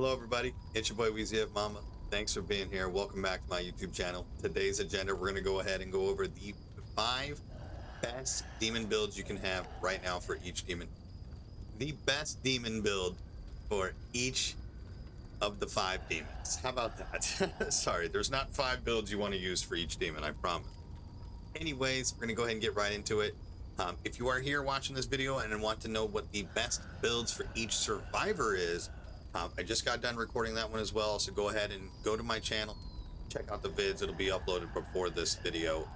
Hello everybody, it's your boy WeezyFMamba. Thanks for being here. Welcome back to my YouTube channel. Today's agenda, we're going to go ahead and go over the 5 best demon builds you can have right now for each demon. The best demon build for each of the 5 demons. How about that? Sorry, there's not 5 builds you want to use for each demon, I promise. Anyways, we're going to go ahead and get right into it. If you are here watching this video and want to know what the best builds for each survivor is, I just got done recording that one as well, so go ahead and go to my channel, check out the vids. It'll be uploaded before this video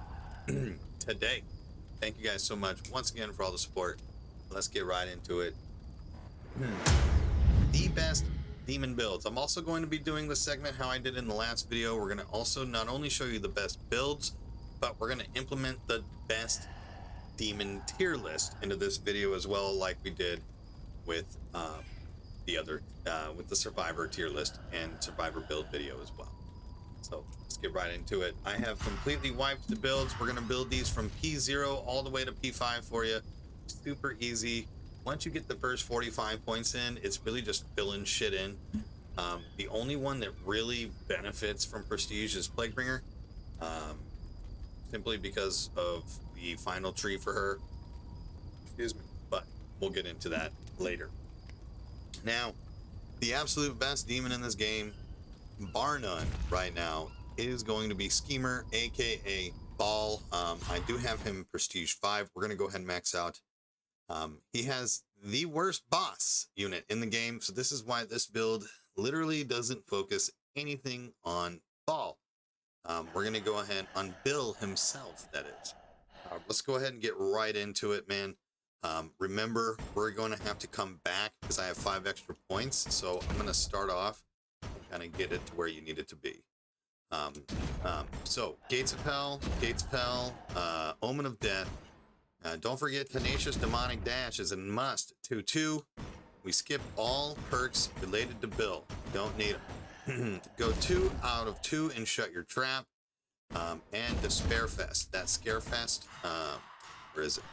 today. Thank you guys so much once again for all the support. Let's get right into it. The best demon builds. I'm also going to be doing the segment how I did in the last video. We're going to also not only show you the best builds, but we're going to implement the best demon tier list into this video as well, like we did with with the survivor tier list and survivor build video as well. So let's get right into it. I have completely wiped the builds. We're going to build these from P0 all the way to P5 for you. Super easy. Once you get the first 45 points in, it's really just filling shit in. The only one that really benefits from prestige is Plaguebringer, simply because of the final tree for her. Excuse me, but we'll get into that later. Now, the absolute best demon in this game, bar none right now, is going to be Schemer, aka Ball. I do have him prestige 5. We're going to go ahead and max out. He has the worst boss unit in the game, so this is why this build literally doesn't focus anything on Ball. We're going to go ahead on Bill himself, that is. Let's go ahead and get right into it, man. Remember, we're going to have to come back because I have 5 extra points. So I'm going to start off and kind of get it to where you need it to be. So Gates of Hell, Omen of Death. Don't forget Tenacious Demonic Dash is a must. 2-2. We skip all perks related to Bill. Don't need them. Go 2 out of 2 and shut your trap. And Despair Fest. That Scare Fest, where is it?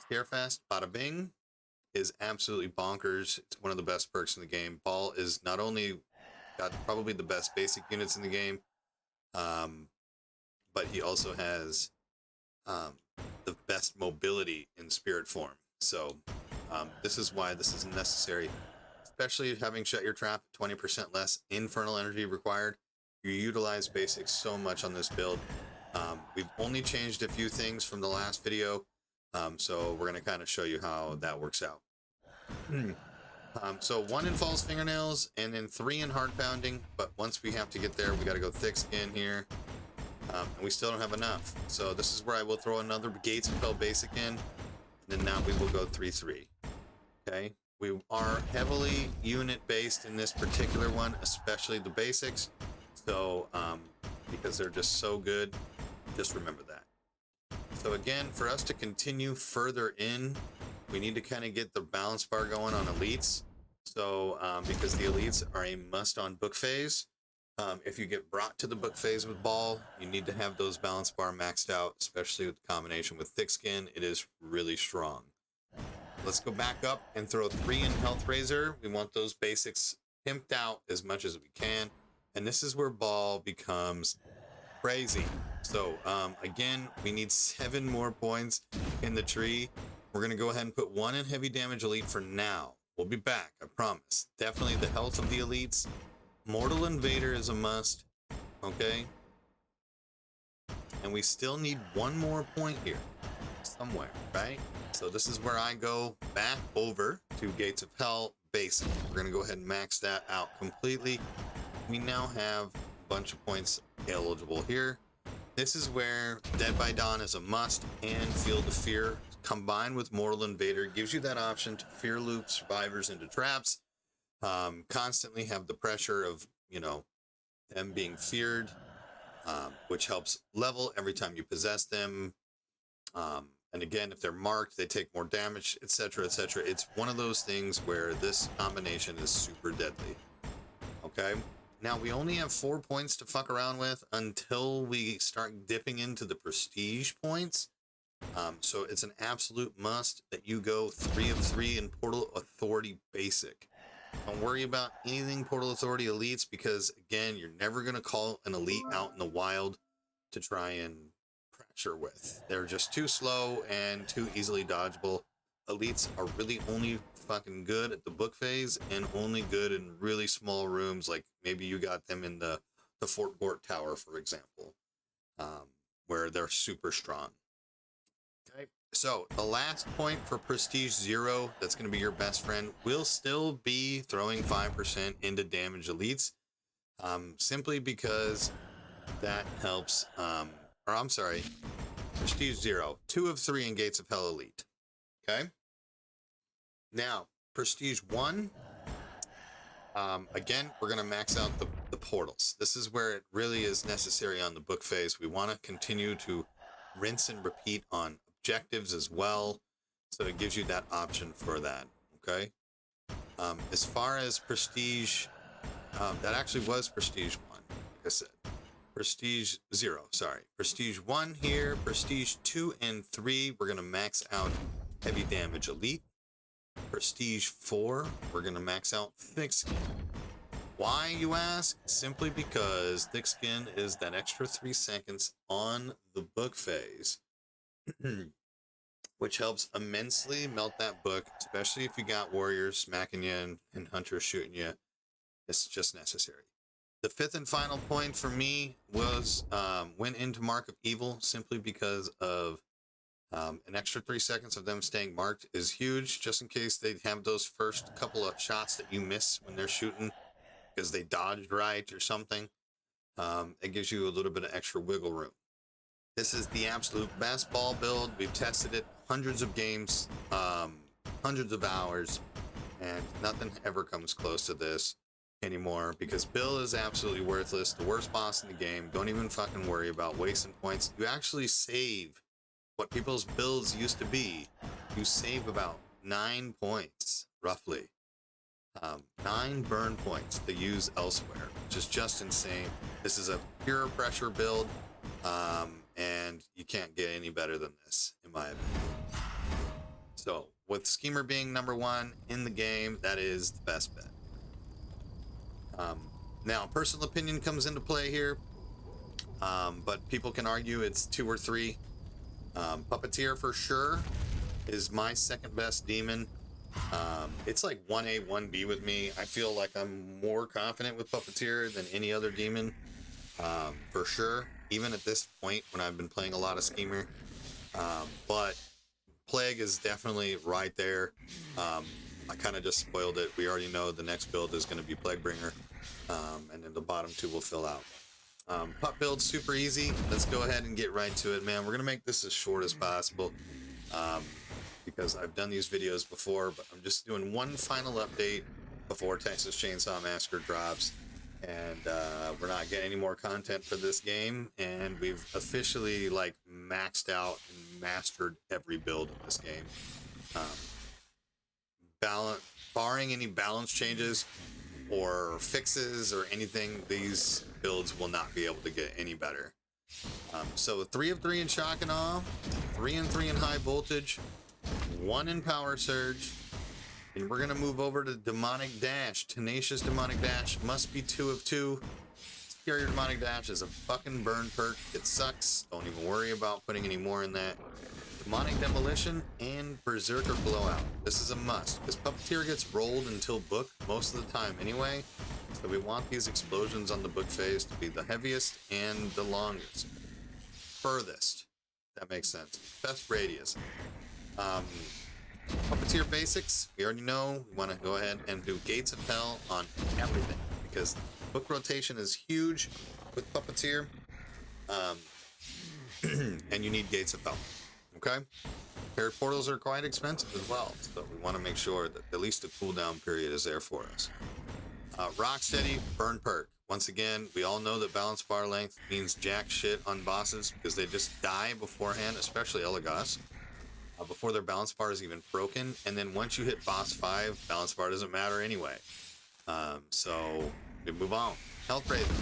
Scare Fest, bada bing, is absolutely bonkers. It's one of the best perks in the game. Ball is not only got probably the best basic units in the game, but he also has the best mobility in spirit form. So this is why this is necessary, especially having shut your trap, 20% less infernal energy required. You utilize basics so much on this build. We've only changed a few things from the last video, so we're going to kind of show you how that works out. So 1 in false fingernails and then 3 in hard pounding, but once we have to get there, we got to go thick skin here, and we still don't have enough. So this is where I will throw another Gates of Hell basic in, and then now we will go 3-3. Okay, we are heavily unit based in this particular one, especially the basics. So because they're just so good, just remember that. So again, for us to continue further in, we need to kind of get the balance bar going on elites. So because the elites are a must on book phase. If you get brought to the book phase with Ball, you need to have those balance bar maxed out, especially with the combination with thick skin. It is really strong. Let's go back up and throw 3 in Health Razor. We want those basics pimped out as much as we can. And this is where Ball becomes crazy. So again, we need 7 more points in the tree. We're going to go ahead and put 1 in heavy damage elite for now. We'll be back, I promise. Definitely the health of the elites. Mortal Invader is a must. Okay. And we still need 1 more point here somewhere, right? So this is where I go back over to Gates of Hell basic. We're going to go ahead and max that out completely. We now have a bunch of points eligible here. This is where Dead by Dawn is a must, and Field of Fear combined with Mortal Invader gives you that option to fear loop survivors into traps. Constantly have the pressure of, you know, them being feared, which helps level every time you possess them. And again, if they're marked, they take more damage, etc., etc. It's one of those things where this combination is super deadly. Okay. Now, we only have 4 points to fuck around with until we start dipping into the prestige points. So it's an absolute must that you go 3 of 3 in Portal Authority Basic. Don't worry about anything Portal Authority elites because, again, you're never going to call an elite out in the wild to try and pressure with. They're just too slow and too easily dodgeable. Elites are really only fucking good at the book phase and only good in really small rooms, like maybe you got them in the Fort Gort Tower, for example, where they're super strong. Okay, so the last point for Prestige 0, that's going to be your best friend, will still be throwing 5% into damage elites, simply because that helps, or I'm sorry, Prestige 0, 2 of 3 in Gates of Hell Elite. Okay, now Prestige 1, again, we're going to max out the portals. This is where it really is necessary on the book phase. We want to continue to rinse and repeat on objectives as well, so it gives you that option for that. Okay, as far as Prestige, that actually was Prestige 1, like I said. Prestige 0, sorry. Prestige 1 here, Prestige 2 and 3, we're going to max out Heavy Damage Elite. Prestige 4, we're going to max out Thick Skin. Why, you ask? Simply because Thick Skin is that extra 3 seconds on the book phase, which helps immensely melt that book, especially if you got warriors smacking you and hunters shooting you. It's just necessary. The 5th and final point for me was went into Mark of Evil, simply because of an extra 3 seconds of them staying marked is huge, just in case they have those first couple of shots that you miss when they're shooting because they dodged right or something. It gives you a little bit of extra wiggle room. This is the absolute best ball build. We've tested it hundreds of games, hundreds of hours, and nothing ever comes close to this anymore because Bill is absolutely worthless. The worst boss in the game. Don't even fucking worry about wasting points. You actually save what people's builds used to be. You save about 9 points, roughly. 9 burn points to use elsewhere, which is just insane. This is a pure pressure build, and you can't get any better than this, in my opinion. So, with Schemer being number 1 in the game, that is the best bet. Now, personal opinion comes into play here, but people can argue it's 2 or 3. Puppeteer for sure is my second best demon. It's like 1A, 1B with me. I feel like I'm more confident with Puppeteer than any other demon, for sure, even at this point when I've been playing a lot of Schemer. But Plague is definitely right there. I kind of just spoiled it. We already know the next build is going to be Plaguebringer, and then the bottom 2 will fill out. Pup build's super easy. Let's go ahead and get right to it, man. We're going to make this as short as possible, because I've done these videos before, but I'm just doing one final update before Texas Chainsaw Massacre drops, and we're not getting any more content for this game, and we've officially like maxed out and mastered every build in this game. Barring any balance changes or fixes or anything, these builds will not be able to get any better. So 3 of 3 in shock and awe, 3 and 3 in high voltage, 1 in power surge, and we're gonna move over to demonic dash. Tenacious demonic dash must be 2 of 2. Superior demonic dash is a fucking burn perk. It sucks. Don't even worry about putting any more in that. Demonic demolition and berserker blowout. This is a must because Puppeteer gets rolled until book most of the time anyway. So we want these explosions on the book phase to be the heaviest and the longest. Furthest. That makes sense. Best radius. Puppeteer basics, we already know. We want to go ahead and do Gates of Hell on everything because book rotation is huge with Puppeteer. And you need Gates of Hell. Okay? Paired portals are quite expensive as well, so we want to make sure that at least the cooldown period is there for us. Rocksteady, burn perk. Once again, we all know that balance bar length means jack shit on bosses because they just die beforehand, especially Elagos, before their balance bar is even broken. And then once you hit boss 5, balance bar doesn't matter anyway. So we move on. Health Razor.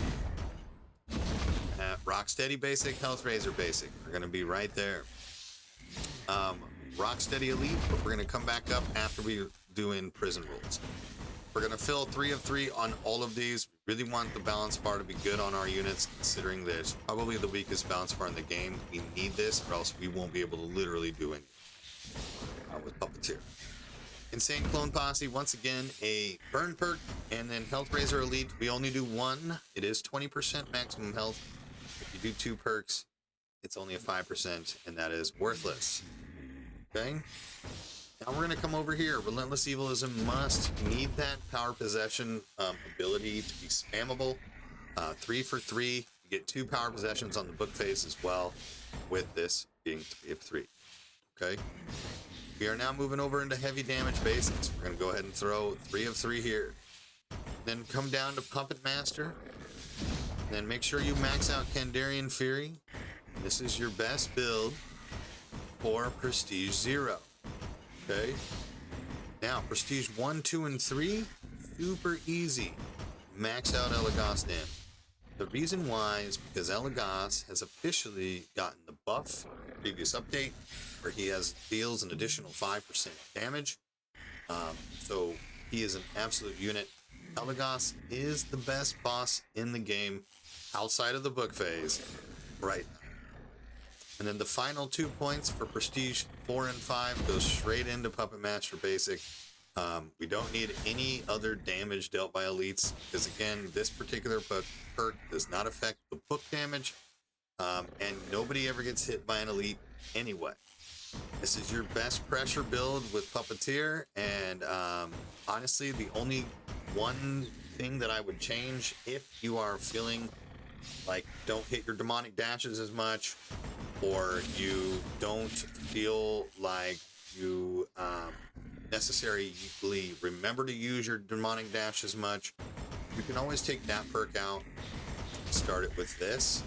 Rocksteady basic, Health Razor basic. We're going to be right there. Rocksteady elite, but we're going to come back up after we do in prison rules. We're going to fill 3 of 3 on all of these. We really want the balance bar to be good on our units, considering that it's probably the weakest balance bar in the game. We need this, or else we won't be able to literally do anything with Puppeteer. Insane Clone Posse, once again, a burn perk, and then Health Raiser Elite. We only do 1. It is 20% maximum health. If you do 2 perks, it's only a 5%, and that is worthless. Okay? Now we're going to come over here. Relentless Evil is a must. You need that power possession ability to be spammable. 3 for 3. You get 2 power possessions on the book phase as well, with this being 3 of 3. Okay? We are now moving over into heavy damage basics. We're going to go ahead and throw 3 of 3 here. Then come down to Puppet Master. Then make sure you max out Kandarian Fury. This is your best build for Prestige 0. Okay? Now, Prestige 1, 2, and 3, super easy. Max out Elagos damage. The reason why is because Elagos has officially gotten the buff previous update, where he deals an additional 5% damage. So he is an absolute unit. Elagos is the best boss in the game outside of the book phase right now. And then the final 2 points for Prestige 4 and 5 goes straight into Puppet Master Basic. We don't need any other damage dealt by elites, because again, this particular perk does not affect the book damage, and nobody ever gets hit by an elite anyway. This is your best pressure build with Puppeteer, and honestly, the only one thing that I would change, if you are feeling like don't hit your demonic dashes as much, or you don't feel like you necessarily remember to use your demonic dash as much, you can always take that perk out, start it with this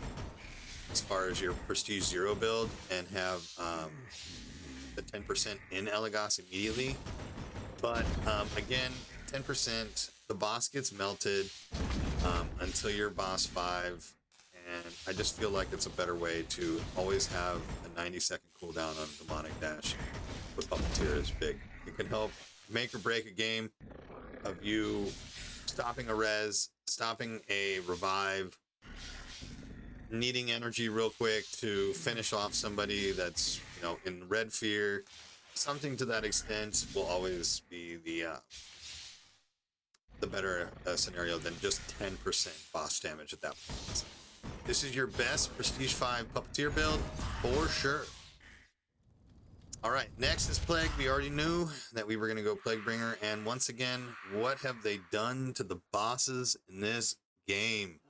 as far as your Prestige 0 build, and have the 10% in Elagos immediately. But again, 10%, the boss gets melted until you're boss 5, and I just feel like it's a better way to always have a 90-second cooldown on demonic dash with Puppeteer is big. It can help make or break a game of you stopping a res, stopping a revive, needing energy real quick to finish off somebody that's, you know, in red fear. Something to that extent will always be the better scenario than just 10% boss damage at that point. This is your best Prestige 5 Puppeteer build for sure. All right, next is Plague. We already knew that we were going to go Plaguebringer, and once again, what have they done to the bosses in this game?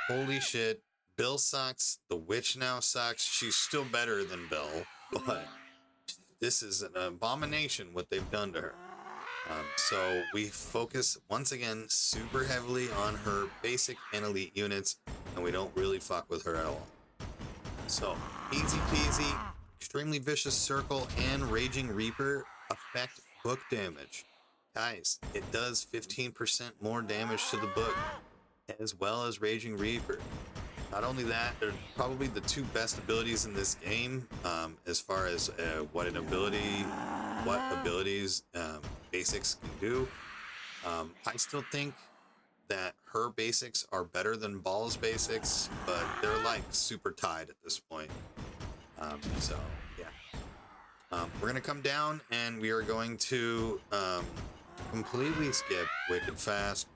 Holy shit. Bill sucks. The witch now sucks. She's still better than Bill, but this is an abomination what they've done to her. So we focus once again super heavily on her basic and elite units, and we don't really fuck with her at all. So easy peasy, extremely vicious circle and raging reaper affect book damage. Guys, it does 15% more damage to the book, as well as raging reaper. Not only that, they're probably the 2 best abilities in this game, as far as what abilities basics can do. I still think that her basics are better than Ball's basics, but they're like super tied at this point. So yeah, we're gonna come down and we are going to completely skip Wicked Fast,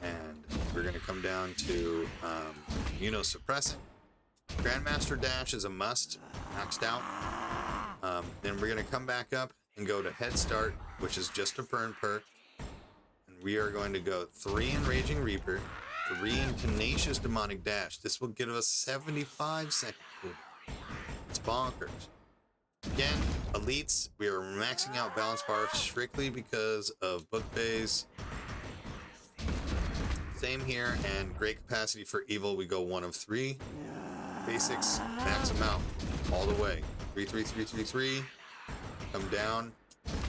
and we're gonna come down to Immunosuppressant. Grandmaster Dash is a must, maxed out. Then we're gonna come back up and go to Head Start, which is just a burn perk. And we are going to go 3 in Raging Reaper, 3 in Tenacious Demonic Dash. This will give us 75-second cooldown. It's bonkers. Again, elites, we are maxing out balance bar strictly because of book phase. Same here, and great capacity for evil. We go 1 of 3. Basics, max them out all the way. 3, 3, 3, 3, 3. Come down.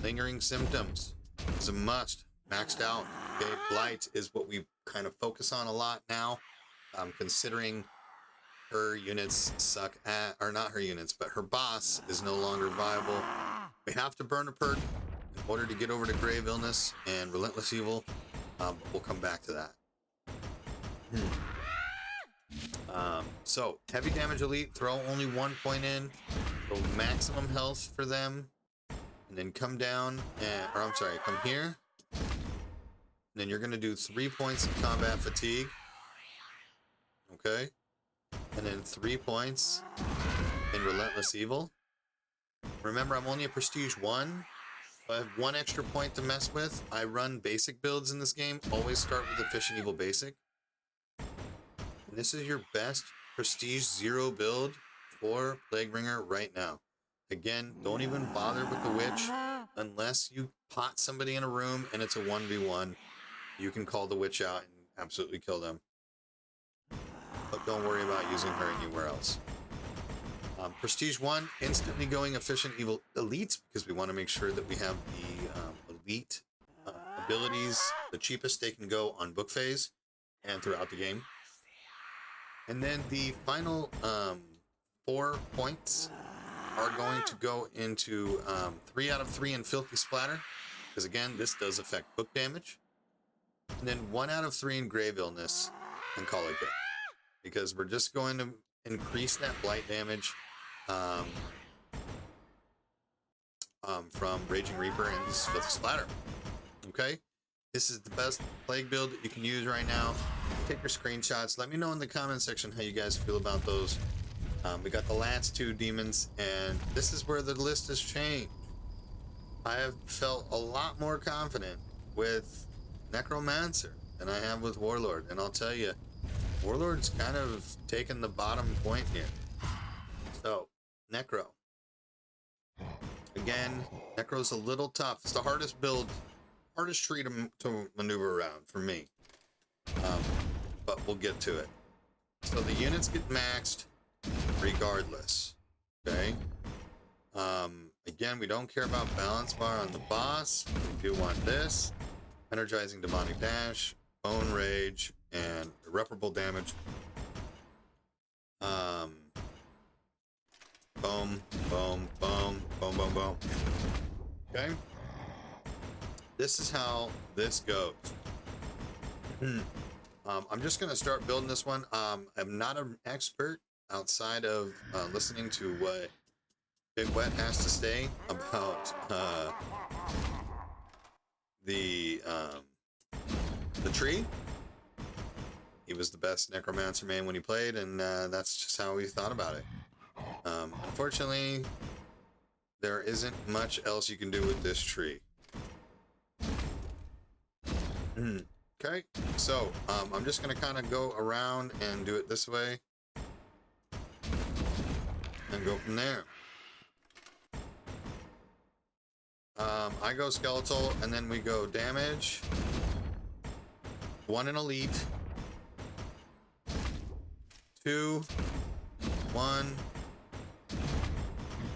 Lingering Symptoms is a must. Maxed out. Okay, Blight is what we kind of focus on a lot now, considering her units suck at, or not her units, but her boss is no longer viable. We have to burn a perk in order to get over to Grave Illness and Relentless Evil. But we'll come back to that. So heavy damage elite, throw only 1 point in, go maximum health for them, and then come down and, or I'm sorry, come here. And then you're gonna do 3 points of combat fatigue. Okay. And then 3 points in Relentless Evil. Remember, I'm only a Prestige 1. I have 1 extra point to mess with. I run basic builds in this game. Always start with Efficient Evil Basic. And this is your best Prestige 0 build for Plaguebringer right now. Again, don't even bother with the Witch unless you pot somebody in a room and it's a 1v1. You can call the Witch out and absolutely kill them. But don't worry about using her anywhere else. Prestige 1, instantly going Efficient Evil Elite, because we want to make sure that we have the elite abilities the cheapest they can go on book phase and throughout the game. And then the final 4 points are going to go into 3 out of 3 in Filthy Splatter, because again, this does affect book damage. And then 1 out of 3 in Grave Illness, and call it good. Because we're just going to increase that blight damage from Raging Reaper and this Filthy Splatter. Okay? This is the best plague build that you can use right now. Take your screenshots. Let me know in the comment section how you guys feel about those. We got the last 2 demons, and this is where the list has changed. I have felt a lot more confident with Necromancer than I have with Warlord, and I'll tell you, Warlord's kind of taken the bottom point here. So, Necro. Again, Necro's a little tough. It's the hardest build, hardest tree to maneuver around for me. But we'll get to it. So the units get maxed regardless. Okay? Again, we don't care about balance bar on the boss. We do want this. Energizing Demonic Dash, Bone Rage, and Irreparable Damage. Boom, boom, boom, boom, boom, boom. Okay? This is how this goes. I'm just going to start building this one. I'm not an expert outside of listening to what Big Wet has to say about the tree. He was the best Necromancer man when he played, and that's just how we thought about it. Unfortunately, there isn't much else you can do with this tree. Okay, so I'm just going to kind of go around and do it this way and go from there. I go skeletal, and then we go damage, 1 in elite, 2, 1,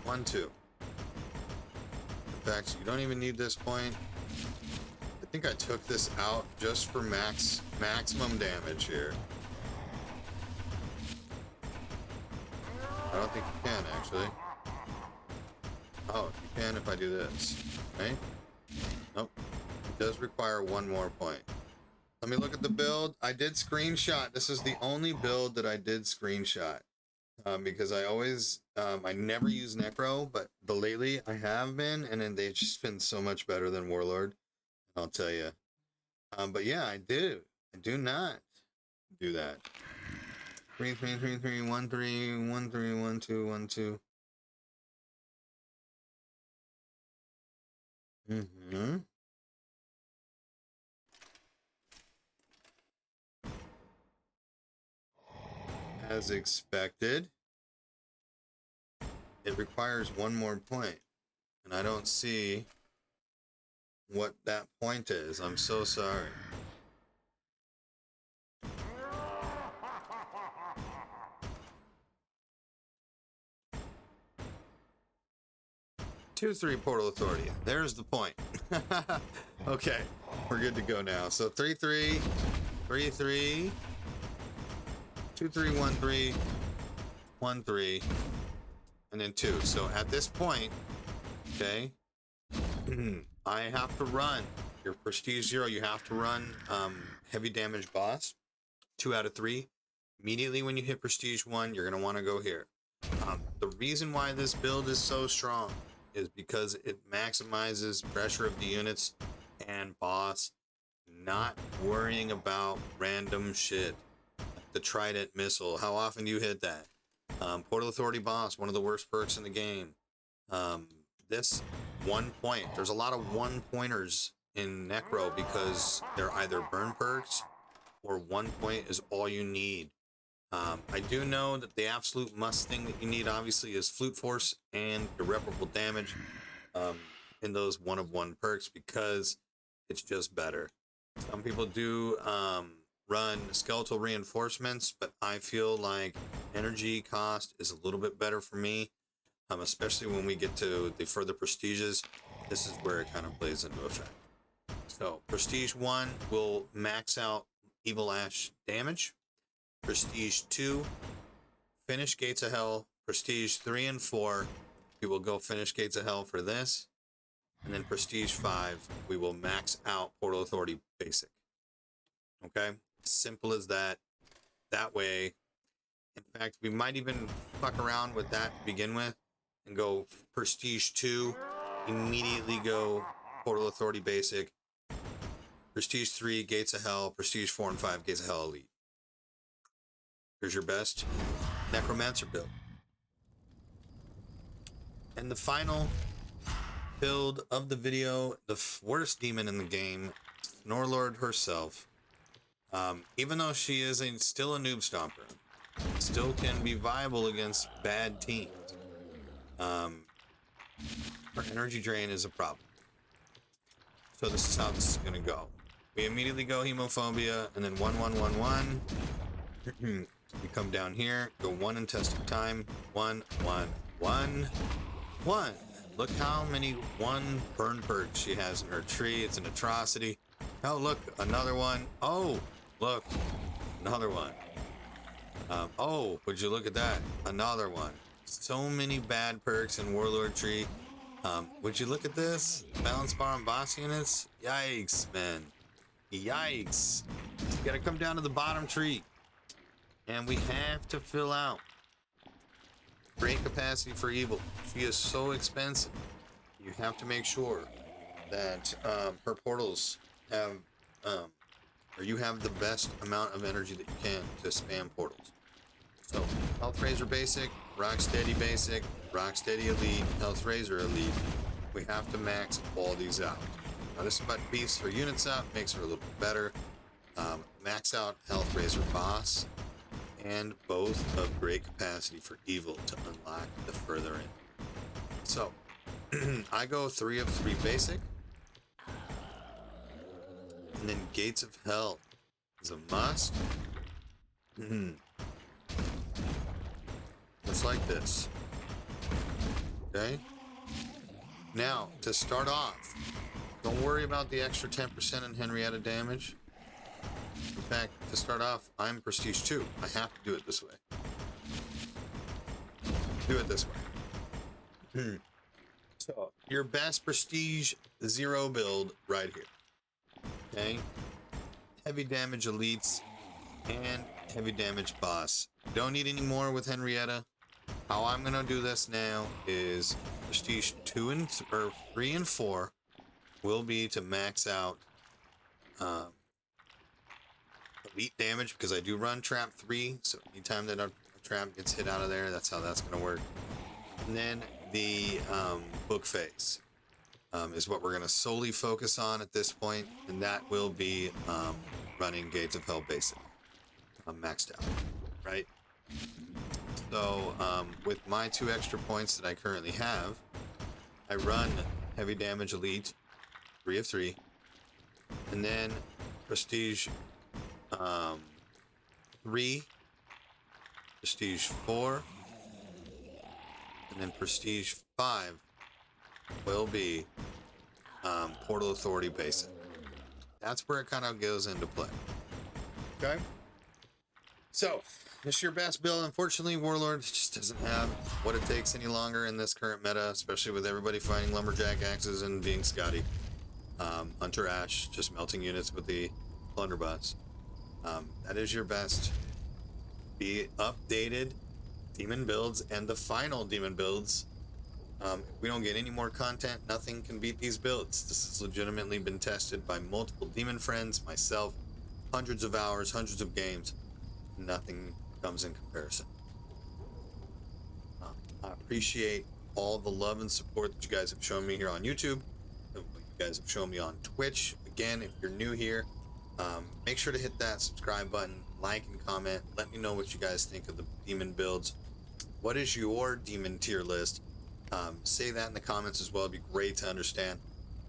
1, 2. In fact, you don't even need this point. I think I took this out just for maximum damage here. I don't think you can, actually. Oh, you can if I do this, right? Nope. It does require 1 more point. Let me look at the build. I did screenshot. This is the only build that I did screenshot. Because I always, I never use Necro, but lately I have been, and then they've just been so much better than Warlord. I'll tell you. But yeah, I do. I do not do that. 3, 3, 3, 3, 1, 3, 1, 3, 1, 2, 1, 2. As expected, it requires 1 more point, and I don't see what that point is. I'm so sorry. Two, 3 Portal Authority. There's the point. Okay, we're good to go now. So 3, 3, 3, 3, 2, 3, 1, 3, 1, 3, and then 2. So at this point, okay, I have to run your prestige 0. You have to run heavy damage boss 2 out of 3. Immediately when you hit prestige 1, you're going to want to go here. The reason why this build is so strong is because it maximizes pressure of the units and boss, not worrying about random shit. The Trident missile, how often do you hit that? Portal Authority boss, one of the worst perks in the game. This 1 point, there's a lot of 1-pointers in Necro because they're either burn perks or 1 point is all you need. I do know that the absolute must thing that you need obviously is Flute Force and irreparable damage in those 1-of-1 perks because it's just better. Some people do run skeletal reinforcements, but I feel like energy cost is a little bit better for me, especially when we get to the further prestiges. This is where it kind of plays into effect. So prestige 1 will max out Evil Ash damage. Prestige 2, finish Gates of Hell. Prestige 3 and 4, we will go finish Gates of Hell for this. And then Prestige 5, we will max out Portal Authority Basic. Okay? Simple as that. That way, in fact, we might even fuck around with that to begin with and go Prestige 2, immediately go Portal Authority Basic. Prestige 3, Gates of Hell. Prestige 4 and 5, Gates of Hell Elite. Here's your best Necromancer build. And the final build of the video, the worst demon in the game, Warlord herself. Even though she is still a noob stomper, still can be viable against bad teams. Her energy drain is a problem. So this is how this is going to go. We immediately go Hemophobia, and then 1-1-1-1. We come down here, go 1 in test of time. 1, 1, 1, 1. Look how many 1 burn perks she has in her tree. It's an atrocity. Oh, look, another one. Oh, look, another one. Oh, would you look at that? Another one. So many bad perks in Warlord tree. Would you look at this? Balance bar on boss units? Yikes, man. Yikes. You gotta come down to the bottom tree. And we have to fill out great capacity for evil. She is so expensive. You have to make sure that her portals have, or you have the best amount of energy that you can to spam portals. So, Health Razor Basic, Rocksteady Basic, Rocksteady Elite, Health Razor Elite. We have to max all these out. Now this button beefs her units up, makes her a little bit better. Max out Health Razor Boss, and both of great capacity for evil to unlock the further in. So, I go 3 of 3 basic, and then Gates of Hell is a must. Just like this. Okay? Now, to start off, don't worry about the extra 10% in Henrietta damage. In fact, to start off, I'm Prestige 2. I have to do it this way. Do it this way. So, your best Prestige 0 build right here. Okay? Heavy damage elites and heavy damage boss. Don't need any more with Henrietta. How I'm gonna do this now is Prestige 3 and 4 will be to max out elite damage, because I do run trap 3, so anytime that a trap gets hit out of there, that's how that's gonna work. And then the book phase is what we're gonna solely focus on at this point, and that will be running Gates of Hell basic. I'm maxed out, right? So with my 2 extra points that I currently have, I run heavy damage elite 3 of 3, and then Prestige 3, Prestige 4, and then Prestige 5 will be Portal Authority basic. That's where it kind of goes into play. Okay? So, it's your best build. Unfortunately, Warlord just doesn't have what it takes any longer in this current meta, especially with everybody fighting Lumberjack axes and being Scotty. Hunter Ash, just melting units with the Blunderbuss. That is your best. The updated demon builds and the final demon builds. If we don't get any more content, nothing can beat these builds. This has legitimately been tested by multiple demon friends, myself, hundreds of hours, hundreds of games. Nothing comes in comparison. I appreciate all the love and support that you guys have shown me here on YouTube, what you guys have shown me on Twitch. Again, if you're new here, make sure to hit that subscribe button, like and comment. Let me know what you guys think of the demon builds. What is your demon tier list? Say that in the comments as well. It'd be great to understand.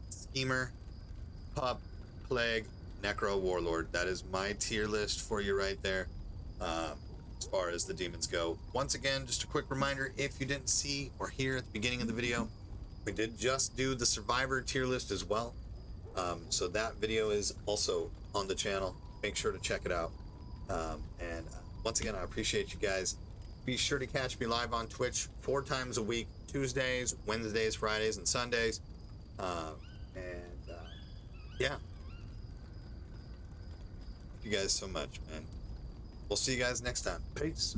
Schemer, Pup, Plague, Necro, Warlord. That is my tier list for you right there. As far as the demons go. Once again, just a quick reminder, if you didn't see or hear at the beginning of the video, we did just do the Survivor tier list as well. So that video is also on the channel. Make sure to check it out. Once again, I appreciate you guys. Be sure to catch me live on Twitch 4 times a week, Tuesdays, Wednesdays, Fridays, and Sundays. Yeah. Thank you guys so much, man. We'll see you guys next time. Peace.